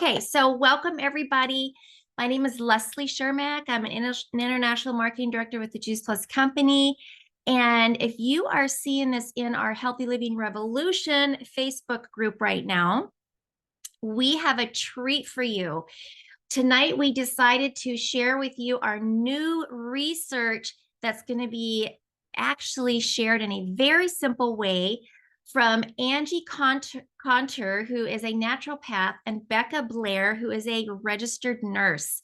Okay, so welcome everybody. My name is Leslie Shermack. I'm an international marketing director with the Juice Plus company. And if you are seeing this in our Healthy Living Revolution Facebook group right now, we have a treat for you. Tonight, we decided to share with you our new research that's going to be actually shared in a very simple way from Angie Conter, who is a naturopath, and Becca Blair, who is a registered nurse.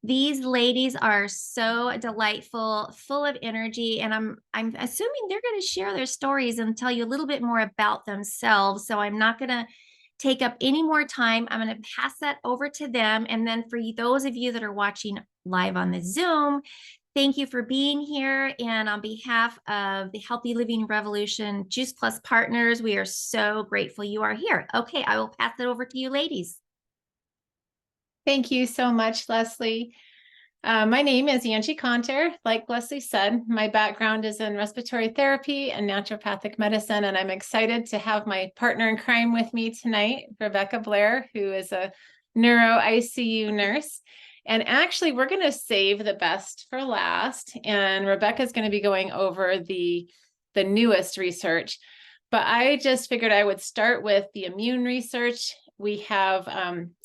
These ladies are so delightful, full of energy, and I'm assuming they're going to share their stories and tell you a little bit more about themselves. So I'm not going to take up any more time. I'm going to pass that over to them. And then for those of you that are watching live on the Zoom, thank you for being here. And on behalf of the Healthy Living Revolution Juice Plus partners, we are so grateful you are here. Okay, I will pass it over to you ladies. Thank you so much, Leslie. My name is Angie Conter. Like Leslie said, my background is in respiratory therapy and naturopathic medicine, and I'm excited to have my partner in crime with me tonight, Rebecca Blair, who is a neuro ICU nurse. And actually, we're going to save the best for last, and Rebecca's going to be going over the newest research. But I just figured I would start with the immune research. We have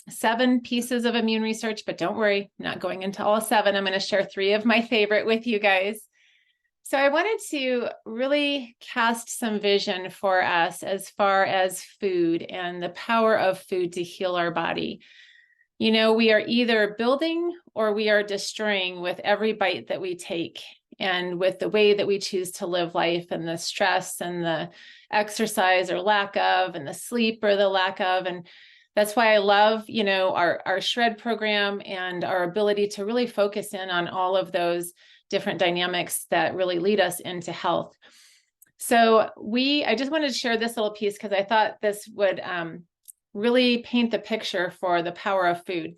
7 pieces of immune research, but don't worry, I'm not going into all 7. I'm going to share 3 of my favorite with you guys. So I wanted to really cast some vision for us as far as food and the power of food to heal our body. You know, we are either building or we are destroying with every bite that we take, and with the way that we choose to live life, and the stress and the exercise or lack of, and the sleep or the lack of. And that's why I love, you know, our shred program and our ability to really focus in on all of those different dynamics that really lead us into health. So I just wanted to share this little piece because I thought this would really paint the picture for the power of food.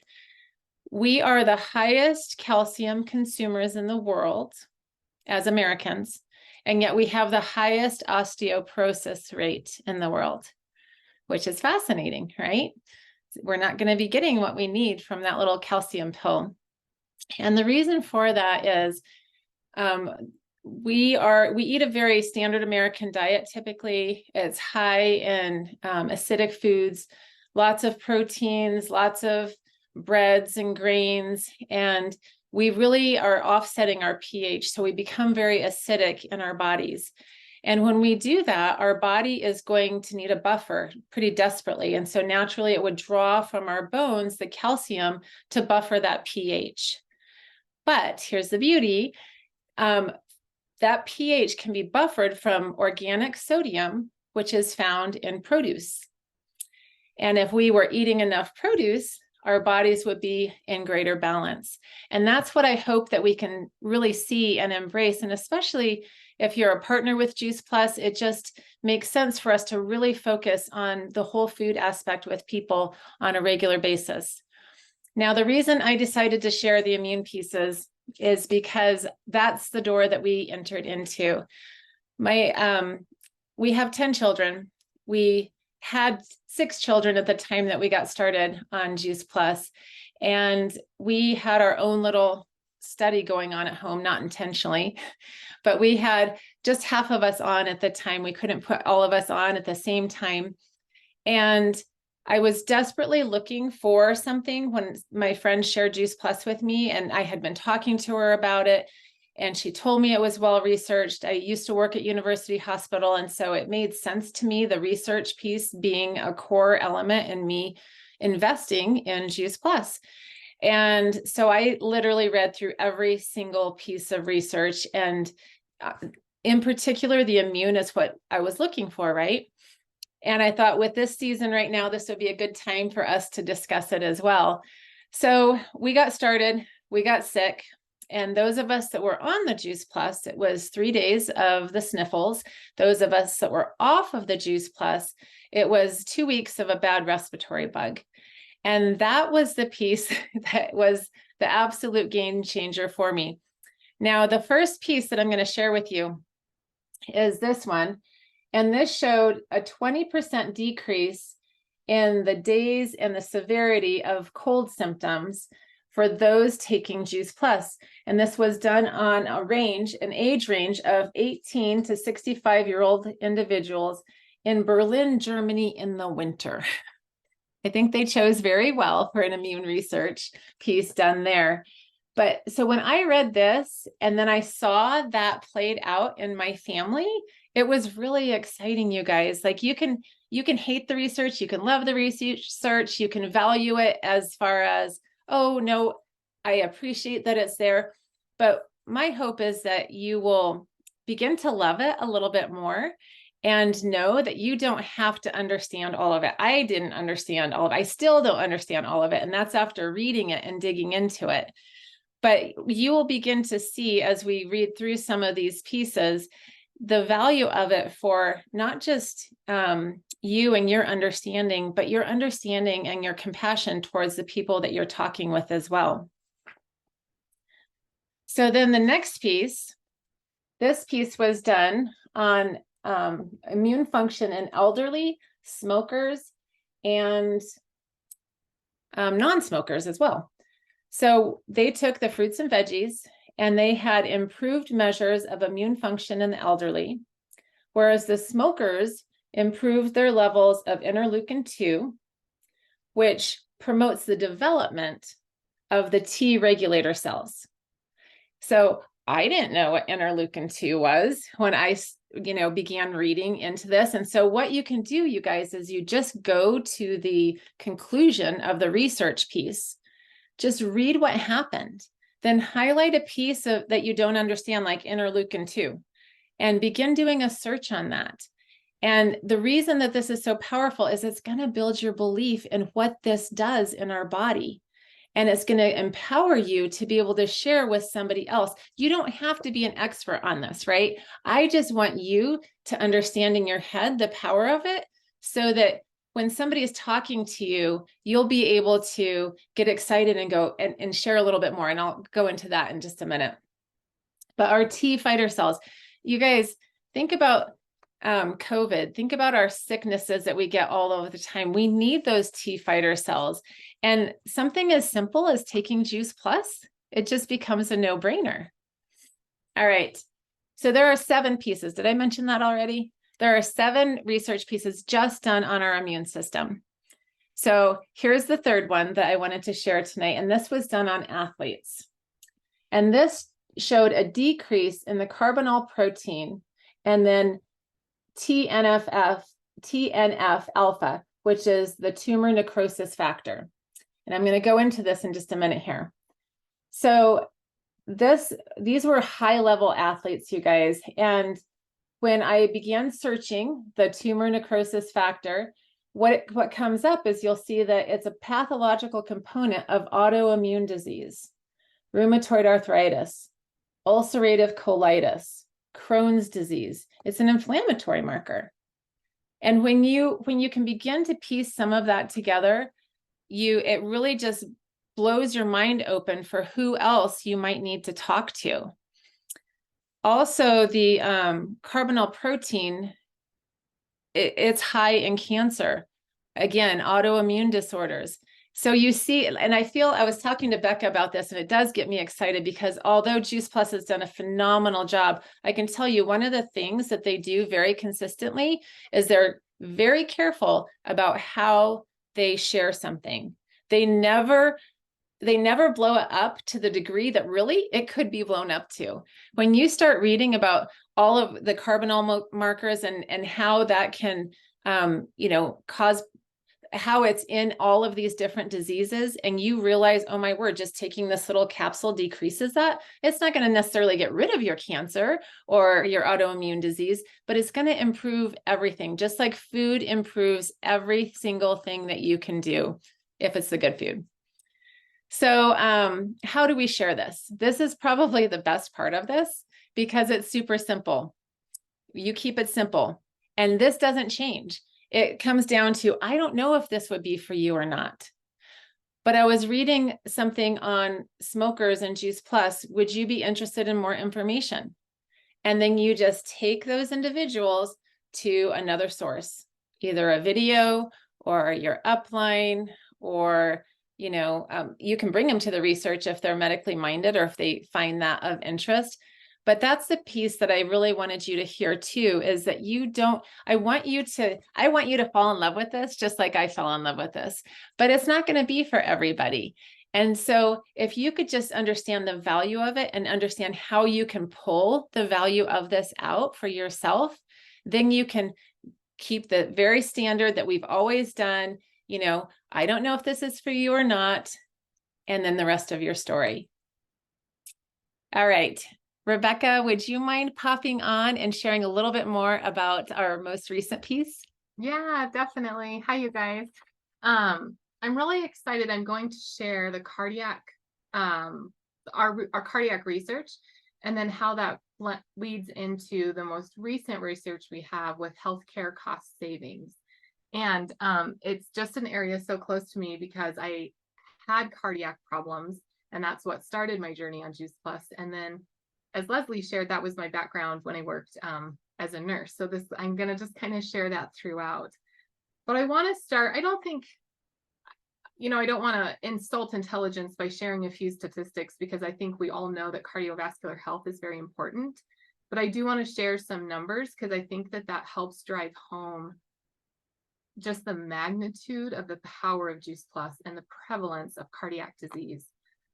We are the highest calcium consumers in the world as Americans, and yet we have the highest osteoporosis rate in the world, which is fascinating, right? We're not going to be getting what we need from that little calcium pill. And the reason for that is we eat a very standard American diet. Typically, it's high in acidic foods, lots of proteins, lots of breads and grains, and we really are offsetting our pH. So we become very acidic in our bodies. And when we do that, our body is going to need a buffer pretty desperately. And so naturally, it would draw from our bones the calcium to buffer that pH. But here's the beauty. That pH can be buffered from organic sodium, which is found in produce. And if we were eating enough produce, our bodies would be in greater balance. And that's what I hope that we can really see and embrace. And especially if you're a partner with Juice Plus, it just makes sense for us to really focus on the whole food aspect with people on a regular basis. Now, the reason I decided to share the immune pieces is because that's the door that we entered into. We have 10 children. We had 6 children at the time that we got started on Juice Plus, and we had our own little study going on at home, not intentionally, but we had just half of us on at the time. We couldn't put all of us on at the same time. And I was desperately looking for something when my friend shared Juice Plus with me, and I had been talking to her about it, and she told me it was well researched. I used to work at University Hospital, and so it made sense to me, the research piece being a core element in me investing in Juice Plus. And so I literally read through every single piece of research, and in particular, the immune is what I was looking for, right? And I thought with this season right now, this would be a good time for us to discuss it as well. So we got started, we got sick. And those of us that were on the Juice Plus, it was 3 days of the sniffles. Those of us that were off of the Juice Plus, it was 2 weeks of a bad respiratory bug. And that was the piece that was the absolute game changer for me. Now, the first piece that I'm going to share with you is this one. And this showed a 20% decrease in the days and the severity of cold symptoms for those taking Juice Plus. And this was done on an age range of 18 to 65-year-old individuals in Berlin, Germany in the winter. I think they chose very well for an immune research piece done there. But so when I read this and then I saw that played out in my family, it was really exciting, you guys. Like you can hate the research, you can love the research, you can value it as far as, oh no, I appreciate that it's there. But my hope is that you will begin to love it a little bit more and know that you don't have to understand all of it. I didn't understand all of it. I still don't understand all of it. And that's after reading it and digging into it. But you will begin to see as we read through some of these pieces, the value of it for not just you and your understanding, but your understanding and your compassion towards the people that you're talking with as well. So then the next piece, this piece was done on immune function in elderly, smokers, and non-smokers as well. So they took the fruits and veggies and they had improved measures of immune function in the elderly, whereas the smokers improved their levels of interleukin-2, which promotes the development of the T regulator cells. So I didn't know what interleukin-2 was when I began reading into this. And so what you can do, you guys, is you just go to the conclusion of the research piece, just read what happened, then highlight a piece of that you don't understand, like interleukin-2, and begin doing a search on that. And the reason that this is so powerful is it's going to build your belief in what this does in our body. And it's going to empower you to be able to share with somebody else. You don't have to be an expert on this, right? I just want you to understand in your head the power of it so that when somebody is talking to you, you'll be able to get excited and go and share a little bit more. And I'll go into that in just a minute. But our T fighter cells, you guys, think about COVID. Think about our sicknesses that we get all over the time. We need those T fighter cells. And something as simple as taking Juice Plus, it just becomes a no-brainer. All right. So there are 7 pieces. Did I mention that already? There are 7 research pieces just done on our immune system. So here's the third one that I wanted to share tonight. And this was done on athletes. And this showed a decrease in the carbonyl protein and then TNF alpha, which is the tumor necrosis factor. And I'm going to go into this in just a minute here. So these were high-level athletes, you guys. And when I began searching the tumor necrosis factor, what comes up is you'll see that it's a pathological component of autoimmune disease, rheumatoid arthritis, ulcerative colitis, Crohn's disease. It's an inflammatory marker. And when you can begin to piece some of that together, it really just blows your mind open for who else you might need to talk to. Also, the carbonyl protein, it's high in cancer. Again, autoimmune disorders. So you see, and I was talking to Becca about this, and it does get me excited because although Juice Plus has done a phenomenal job, I can tell you one of the things that they do very consistently is they're very careful about how they share something. They never blow it up to the degree that really it could be blown up to. When you start reading about all of the carbonyl markers and how that can, cause how it's in all of these different diseases, and you realize, oh my word, just taking this little capsule decreases that. It's not going to necessarily get rid of your cancer or your autoimmune disease, but it's going to improve everything, just like food improves every single thing that you can do if it's the good food. So how do we share this? This is probably the best part of this because it's super simple. You keep it simple, and this doesn't change. It comes down to, I don't know if this would be for you or not, but I was reading something on smokers and Juice Plus. Would you be interested in more information? And then you just take those individuals to another source, either a video or your upline, or you can bring them to the research if they're medically minded or if they find that of interest. But that's the piece that I really wanted you to hear too, is that I want you to fall in love with this just like I fell in love with this, but it's not going to be for everybody. And so if you could just understand the value of it and understand how you can pull the value of this out for yourself, then you can keep the very standard that we've always done. I don't know if this is for you or not, and then the rest of your story. All right. Rebecca, would you mind popping on and sharing a little bit more about our most recent piece? Yeah, definitely. Hi, you guys. I'm really excited. I'm going to share the cardiac, our cardiac research, and then how that leads into the most recent research we have with healthcare cost savings. And it's just an area so close to me because I had cardiac problems, and that's what started my journey on Juice Plus. And then, as Leslie shared, that was my background when I worked as a nurse. So I'm going to just kind of share that throughout. But I want to start, I don't want to insult intelligence by sharing a few statistics, because I think we all know that cardiovascular health is very important. But I do want to share some numbers because I think that helps drive home just the magnitude of the power of Juice Plus and the prevalence of cardiac disease.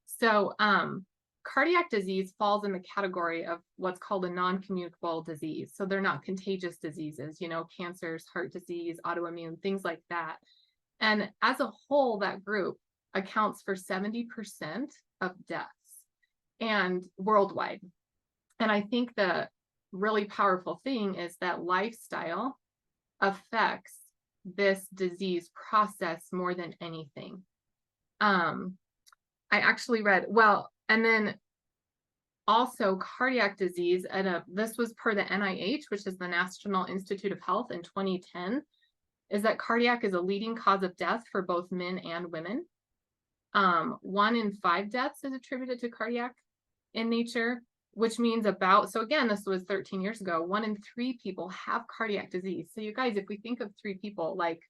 So cardiac disease falls in the category of what's called a non-communicable disease. So they're not contagious diseases, cancers, heart disease, autoimmune, things like that. And as a whole, that group accounts for 70% of deaths and worldwide. And I think the really powerful thing is that lifestyle affects this disease process more than anything. I actually read, and then also cardiac disease, and this was per the NIH, which is the National Institute of Health, in 2010, is that cardiac is a leading cause of death for both men and women. 1 in 5 deaths is attributed to cardiac in nature, which means so again, this was 13 years ago, 1 in 3 people have cardiac disease. So you guys, if we think of 3 people, like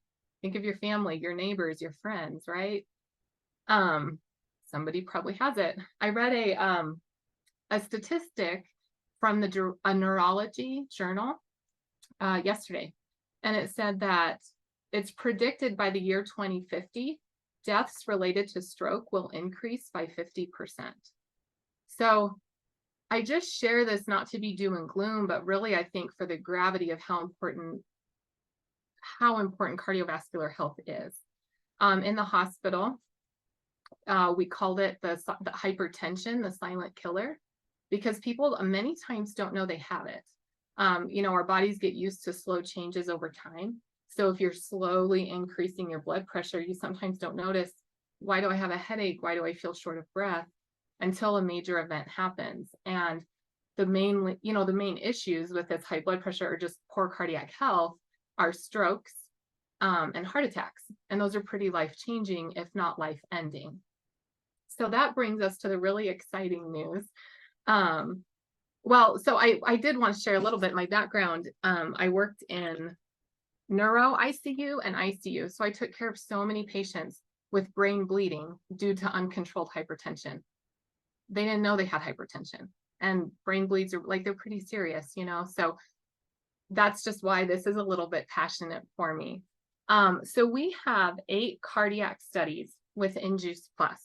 think of your family, your neighbors, your friends, right? Somebody probably has it. I read a statistic from a neurology journal yesterday, and it said that it's predicted by the year 2050, deaths related to stroke will increase by 50%. So I just share this not to be doom and gloom, but really I think for the gravity of how important cardiovascular health is. In the hospital, we called it the hypertension, the silent killer, because people many times don't know they have it. Our bodies get used to slow changes over time. So if you're slowly increasing your blood pressure, you sometimes don't notice, why do I have a headache? Why do I feel short of breath? Until a major event happens. And the main issues with this high blood pressure or just poor cardiac health are strokes and heart attacks. And those are pretty life-changing, if not life-ending. So that brings us to the really exciting news. So I did want to share a little bit my background. I worked in neuro ICU and ICU. So I took care of so many patients with brain bleeding due to uncontrolled hypertension. They didn't know they had hypertension, and brain bleeds are they're pretty serious, so that's just why this is a little bit passionate for me. So we have 8 cardiac studies within Juice Plus.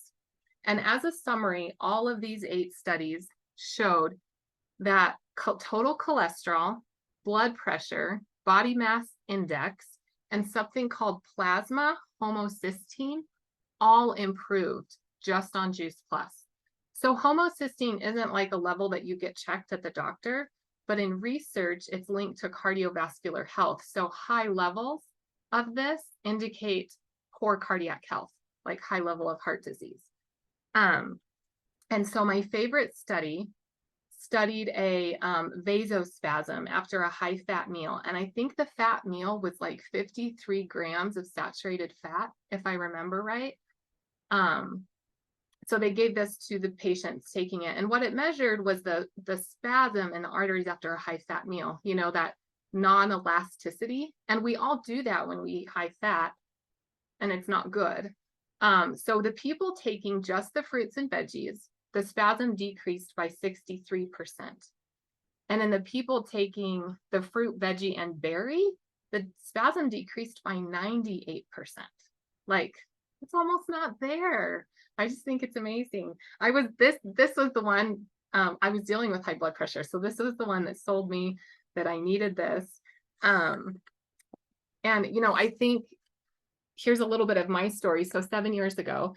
And as a summary, all of these 8 studies showed that total cholesterol, blood pressure, body mass index, and something called plasma homocysteine all improved just on Juice Plus. So homocysteine isn't like a level that you get checked at the doctor, but in research, it's linked to cardiovascular health. So high levels of this indicate poor cardiac health, like high level of heart disease. And so my favorite study studied a vasospasm after a high-fat meal. And I think the fat meal was like 53 grams of saturated fat, if I remember right. So they gave this to the patients taking it. And what it measured was the spasm in the arteries after a high-fat meal, that non-elasticity. And we all do that when we eat high fat. and it's not good. So the people taking just the fruits and veggies, the spasm decreased by 63%. And in the people taking the fruit, veggie, and berry, the spasm decreased by 98%. Like, it's almost not there. I just think it's amazing. This was the one, I was dealing with high blood pressure. So this was the one that sold me that I needed this. And, I think here's a little bit of my story. So 7 years ago,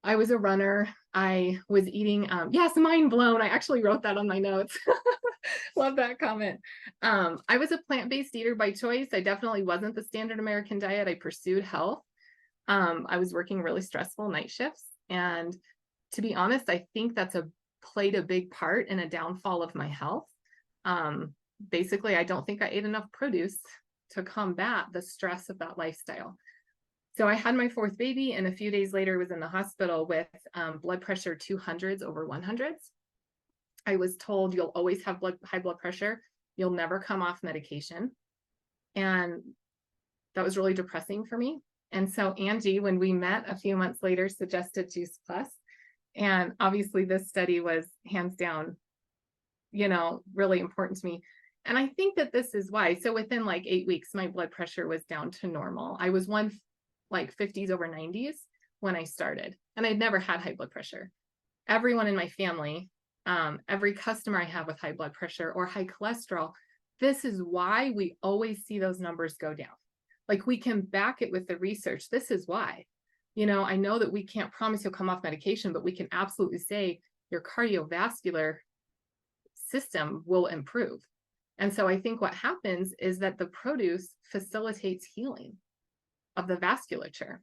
I was a runner. I was eating, yes, mind blown. I actually wrote that on my notes. Love that comment. I was a plant-based eater by choice. I definitely wasn't the standard American diet. I pursued health. I was working really stressful night shifts. And to be honest, I think that's played a big part in a downfall of my health. Basically, I don't think I ate enough produce to combat the stress of that lifestyle. So I had my fourth baby, and a few days later was in the hospital with blood pressure 200s over 100s. I was told you'll always have high blood pressure. You'll never come off medication. And that was really depressing for me. And so Angie, when we met a few months later, suggested Juice Plus. And obviously this study was hands down, really important to me. And I think that this is why. So within like 8 weeks, my blood pressure was down to normal. I was 50s over 90s when I started, and I'd never had high blood pressure. Everyone in my family, every customer I have with high blood pressure or high cholesterol, this is why we always see those numbers go down. Like, we can back it with the research. This is why. I know that we can't promise you'll come off medication, but we can absolutely say your cardiovascular system will improve. And so I think what happens is that the produce facilitates healing of the vasculature,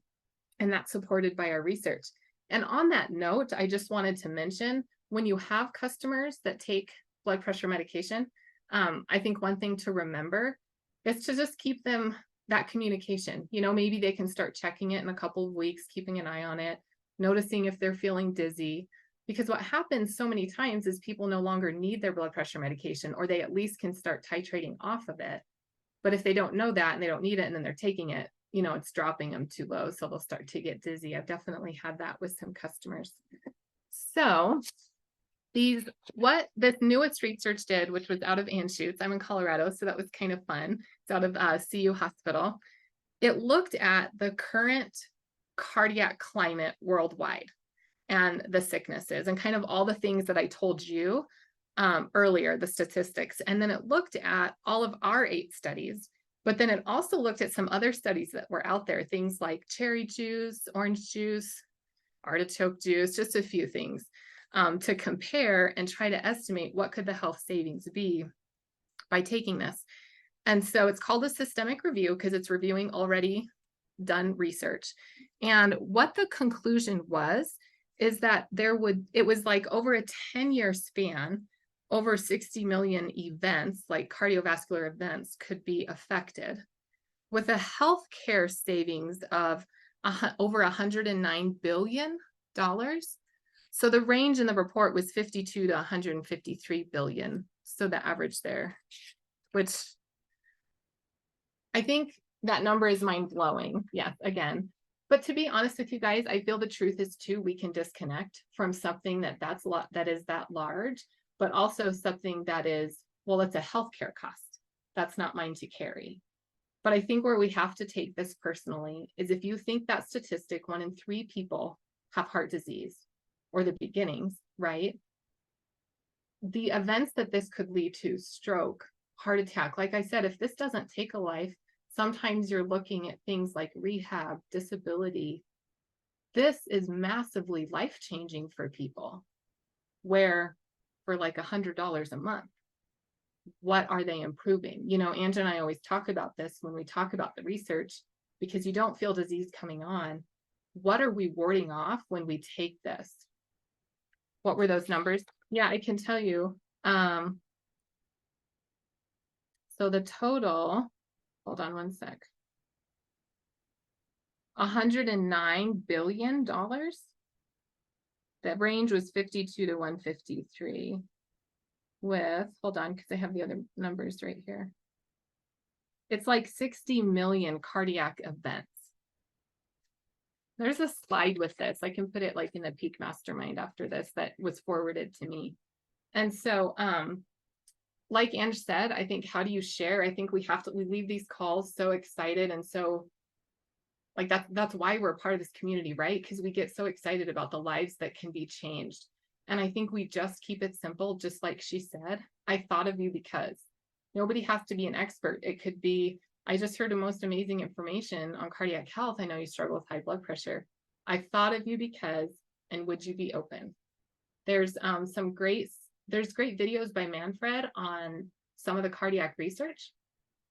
and that's supported by our research. And on that note, I just wanted to mention, when you have customers that take blood pressure medication, I think one thing to remember is to just keep them that communication. Maybe they can start checking it in a couple of weeks, keeping an eye on it, noticing if they're feeling dizzy. Because what happens so many times is people no longer need their blood pressure medication, or they at least can start titrating off of it. But if they don't know that and they don't need it and then they're taking it, it's dropping them too low. So they'll start to get dizzy. I've definitely had that with some customers. So what this newest research did, which was out of Anschutz, I'm in Colorado, so that was kind of fun. It's out of CU Hospital. It looked at the current cardiac climate worldwide and the sicknesses and kind of all the things that I told you earlier, the statistics. And then it looked at all of our 8 studies, but then it also looked at some other studies that were out there, things like cherry juice, orange juice, artichoke juice, just a few things. To compare and try to estimate what could the health savings be by taking this. And so it's called a systemic review because it's reviewing already done research. And what the conclusion was is that it was like over a 10-year span, over 60 million events, like cardiovascular events, could be affected with a healthcare savings of over $109 billion. So the range in the report was 52 to 153 billion. So the average there, which I think that number is mind blowing. Yes, again. But to be honest with you guys, I feel the truth is too, we can disconnect from something that is that large, but also something that is, well, it's a healthcare cost. That's not mine to carry. But I think where we have to take this personally is, if you think that statistic, 1 in 3 people have heart disease, or the beginnings, right? The events that this could lead to, stroke, heart attack, like I said, if this doesn't take a life, sometimes you're looking at things like rehab, disability. This is massively life-changing for people, where for like $100 a month, what are they improving? Angie and I always talk about this when we talk about the research, because you don't feel disease coming on. What are we warding off when we take this? What were those numbers? Yeah, I can tell you. So the total, hold on one sec. $109 billion. That range was 52 to 153 with, hold on, because I have the other numbers right here. It's like 60 million cardiac events. There's a slide with this. I can put it like in the Peak Mastermind after this that was forwarded to me. And so, like Ange said, I think, how do you share? I think we leave these calls so excited. And so like that's why we're a part of this community, right? Because we get so excited about the lives that can be changed. And I think we just keep it simple, just like she said. I thought of you because nobody has to be an expert. It could be, I just heard the most amazing information on cardiac health. I know you struggle with high blood pressure. I thought of you because, and would you be open? There's there's great videos by Manfred on some of the cardiac research,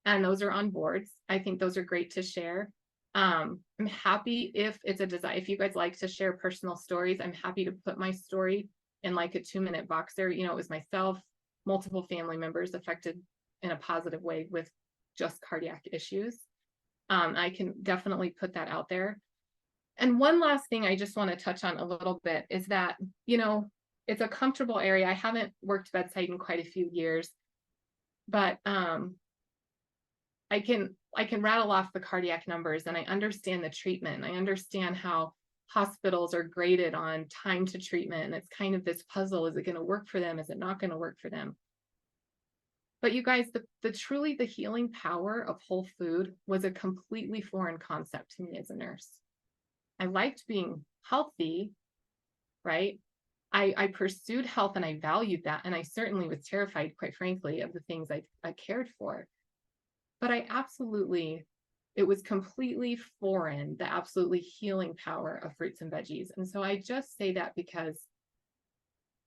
and those are on boards. I think those are great to share. I'm happy if it's a desire, if you guys like to share personal stories, I'm happy to put my story in like a 2-minute box there. You know, it was myself, multiple family members affected in a positive way with just cardiac issues. I can definitely put that out there. And one last thing I just want to touch on a little bit is that, you know, it's a comfortable area. I haven't worked bedside in quite a few years, but I can rattle off the cardiac numbers, and I understand the treatment. I understand how hospitals are graded on time to treatment, and it's kind of this puzzle. Is it going to work for them? Is it not going to work for them? But you guys, truly the healing power of whole food was a completely foreign concept to me as a nurse. I liked being healthy, right? I pursued health and I valued that. And I certainly was terrified, quite frankly, of the things I cared for. But it was completely foreign, the absolutely healing power of fruits and veggies. And so I just say that because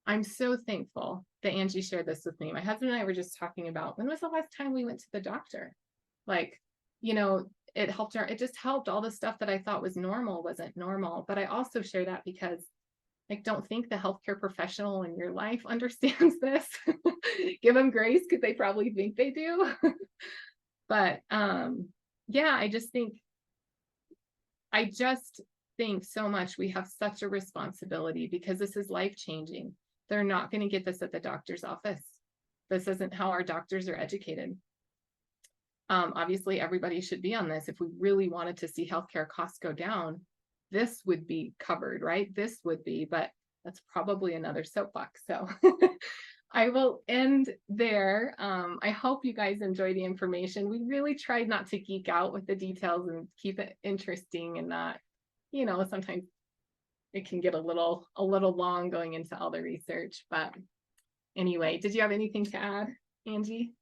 I'm so thankful that Angie shared this with me. My husband and I were just talking about, when was the last time we went to the doctor? Like, you know, it just helped. All the stuff that I thought was normal wasn't normal. But I also share that because, like, don't think the healthcare professional in your life understands this. Give them grace, because they probably think they do. But yeah, I just think so much we have such a responsibility, because this is life-changing. They're not going to get this at the doctor's office. This isn't how our doctors are educated. Obviously, everybody should be on this. If we really wanted to see healthcare costs go down, this would be covered, right? This would be, but that's probably another soapbox. So I will end there. I hope you guys enjoy the information. We really tried not to geek out with the details and keep it interesting, and not, you know, sometimes it can get a little long going into all the research. But anyway, did you have anything to add, Angie?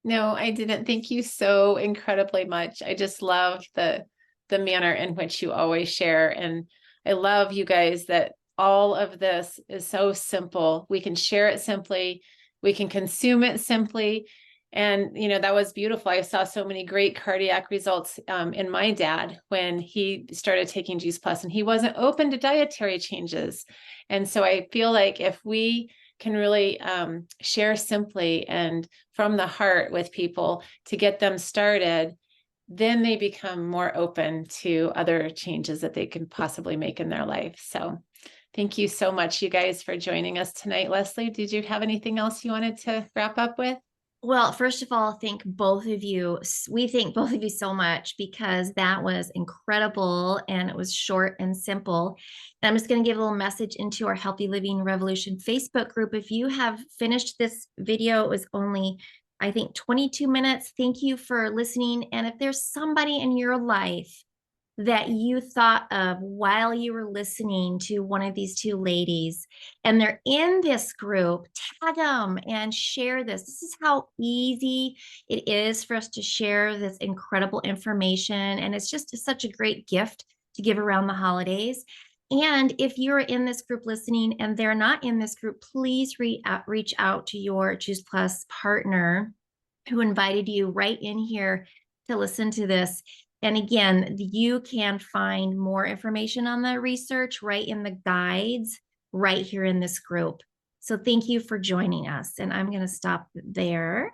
No, I didn't. Thank you so incredibly much. I just love the manner in which you always share. And I love, you guys, that all of this is so simple. We can share it simply. We can consume it simply. And, you know, that was beautiful. I saw so many great cardiac results in my dad when he started taking Juice Plus, and he wasn't open to dietary changes. And so I feel like if we can really share simply and from the heart with people to get them started, then they become more open to other changes that they can possibly make in their life. So thank you so much, you guys, for joining us tonight. Leslie, did you have anything else you wanted to wrap up with? Well, first of all, thank both of you. We thank both of you so much, because that was incredible and it was short and simple. And I'm just going to give a little message into our Healthy Living Revolution Facebook group. If you have finished this video, it was only, I think, 22 minutes. Thank you for listening. And if there's somebody in your life that you thought of while you were listening to one of these two ladies, and they're in this group, tag them and share this. This is how easy it is for us to share this incredible information. And it's just such a great gift to give around the holidays. And if you're in this group listening and they're not in this group, please reach out to your Juice Plus partner who invited you right in here to listen to this. And again, you can find more information on the research right in the guides right here in this group. So thank you for joining us. And I'm going to stop there.